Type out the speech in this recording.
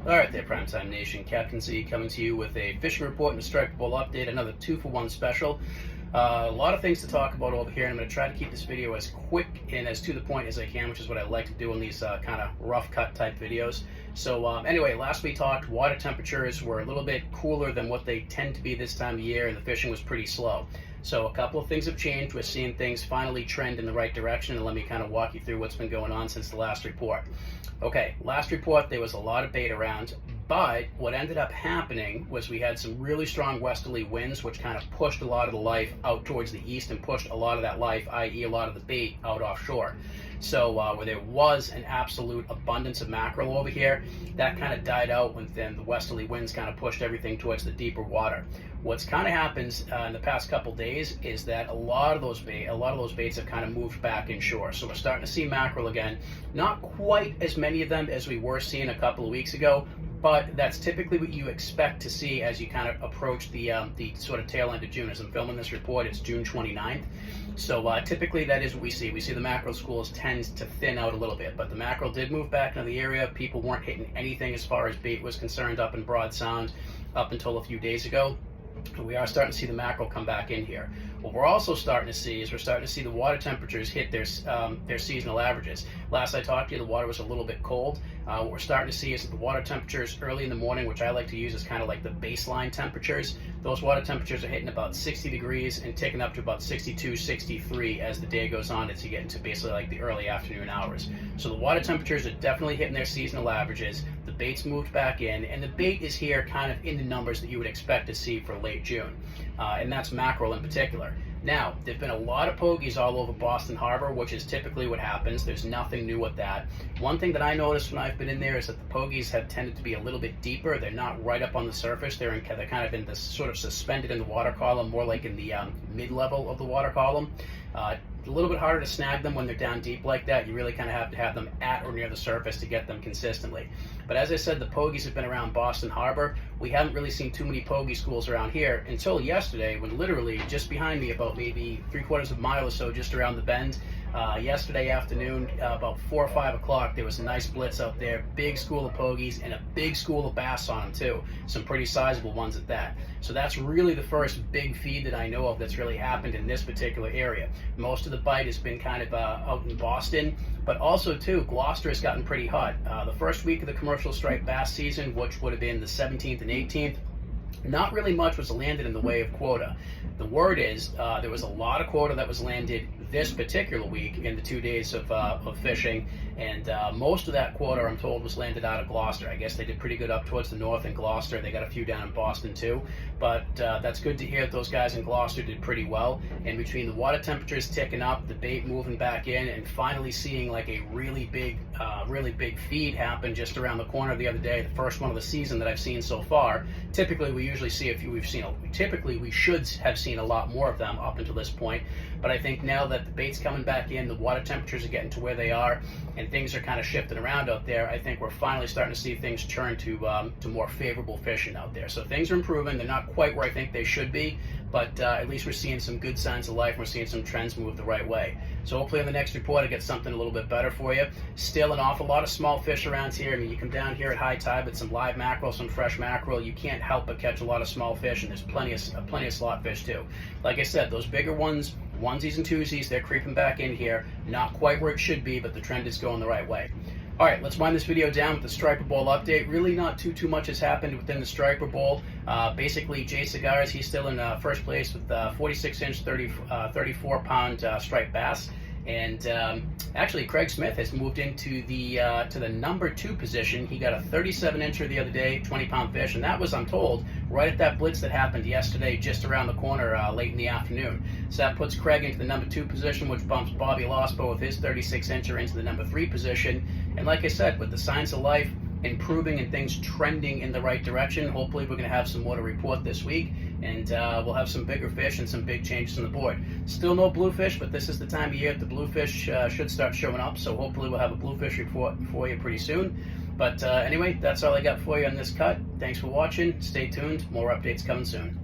Alright there, Primetime Nation. Captain Z coming to you with a fishing report and a striped bull update, another 2-for-1 special. A lot of things to talk about over here, and I'm going to try to keep this video as quick and as to the point as I can, which is what I like to do in these kind of rough cut type videos. So anyway, last we talked, water temperatures were a little bit cooler than what they tend to be this time of year, and the fishing was pretty slow. So a couple of things have changed. We're seeing things finally trend in the right direction, and let me kind of walk you through what's been going on since the last report. Okay, last report, there was a lot of bait around, but what ended up happening was we had some really strong westerly winds, which kind of pushed a lot of the life out towards the east and pushed a lot of that life, i.e. a lot of the bait, out offshore. So where there was an absolute abundance of mackerel over here, that kind of died out when then the westerly winds kind of pushed everything towards the deeper water. What's kind of happened in the past couple days is that a lot of those baits have kind of moved back inshore. So we're starting to see mackerel again. Not quite as many of them as we were seeing a couple of weeks ago, but that's typically what you expect to see as you kind of approach the sort of tail end of June. As I'm filming this report, it's June 29th. So typically that is what we see. We see the mackerel schools tend to thin out a little bit, but the mackerel did move back into the area. People weren't hitting anything as far as bait was concerned up in Broad Sound up until a few days ago. We are starting to see the mackerel come back in here. What we're also starting to see is the water temperatures hit their seasonal averages. Last I talked to you, the water was a little bit cold. What we're starting to see is that the water temperatures early in the morning, which I like to use as kind of like the baseline temperatures, those water temperatures are hitting about 60 degrees and ticking up to about 62, 63 as the day goes on as you get into basically like the early afternoon hours. So the water temperatures are definitely hitting their seasonal averages. The bait's moved back in, and the bait is here kind of in the numbers that you would expect to see for late June, and that's mackerel in particular. Now, there've been a lot of pogies all over Boston Harbor, which is typically what happens. There's nothing new with that. One thing that I noticed when I've been in there is that the pogies have tended to be a little bit deeper. They're not right up on the surface. They're kind of in this sort of suspended in the water column, more like in the mid-level of the water column. A little bit harder to snag them when they're down deep like that. You really kind of have to have them at or near the surface to get them consistently. But as I said, the pogies have been around Boston Harbor. We haven't really seen too many pogie schools around here until yesterday, when literally just behind me, about maybe 3/4 of a mile or so, just around the bend, yesterday afternoon, about 4 or 5 o'clock, there was a nice blitz out there, big school of pogies and a big school of bass on them too, some pretty sizable ones at that. So that's really the first big feed that I know of that's really happened in this particular area. Most of the bite has been kind of out in Boston, but also too, Gloucester has gotten pretty hot. The first week of the commercial striped bass season, which would have been the 17th and 18th, not really much was landed in the way of quota. The word is there was a lot of quota that was landed this particular week in the 2 days of fishing, and most of that quota, I'm told, was landed out of Gloucester. I guess they did pretty good up towards the north in Gloucester. They got a few down in Boston too, but that's good to hear that those guys in Gloucester did pretty well. And between the water temperatures ticking up, the bait moving back in, and finally seeing like a really big feed happen just around the corner the other day, the first one of the season that I've seen so far. Typically we usually see typically we should have seen a lot more of them up until this point, but I think now that the bait's coming back in, the water temperatures are getting to where they are, and things are kind of shifting around out there, I think we're finally starting to see things turn to more favorable fishing out there. So things are improving. They're not quite where I think they should be, but at least we're seeing some good signs of life, and we're seeing some trends move the right way. So hopefully in the next report I get something a little bit better for you. Still an awful lot of small fish around here. I mean, you come down here at high tide with some live mackerel, some fresh mackerel, you can't help but catch a lot of small fish, and there's plenty of slot fish too. Like I said, those bigger ones, onesies and twosies, they're creeping back in here. Not quite where it should be, but the trend is going the right way. All right, let's wind this video down with the striper bowl update. Really not too much has happened within the striper bowl. Basically, Jay Cigars, he's still in first place with 46-inch, 34-pound striped bass. And actually, Craig Smith has moved into to the number 2 position. He got a 37-incher the other day, 20-pound fish, and that was, I'm told, right at that blitz that happened yesterday, just around the corner late in the afternoon. So that puts Craig into the number 2 position, which bumps Bobby Losbo with his 36-incher into the number 3 position. And like I said, with the signs of life improving and things trending in the right direction, hopefully we're going to have some more to report this week, and we'll have some bigger fish and some big changes on the board. Still no bluefish, but this is the time of year that the bluefish should start showing up, so hopefully we'll have a bluefish report for you pretty soon. But anyway, that's all I got for you on this cut. Thanks for watching. Stay tuned. More updates coming soon.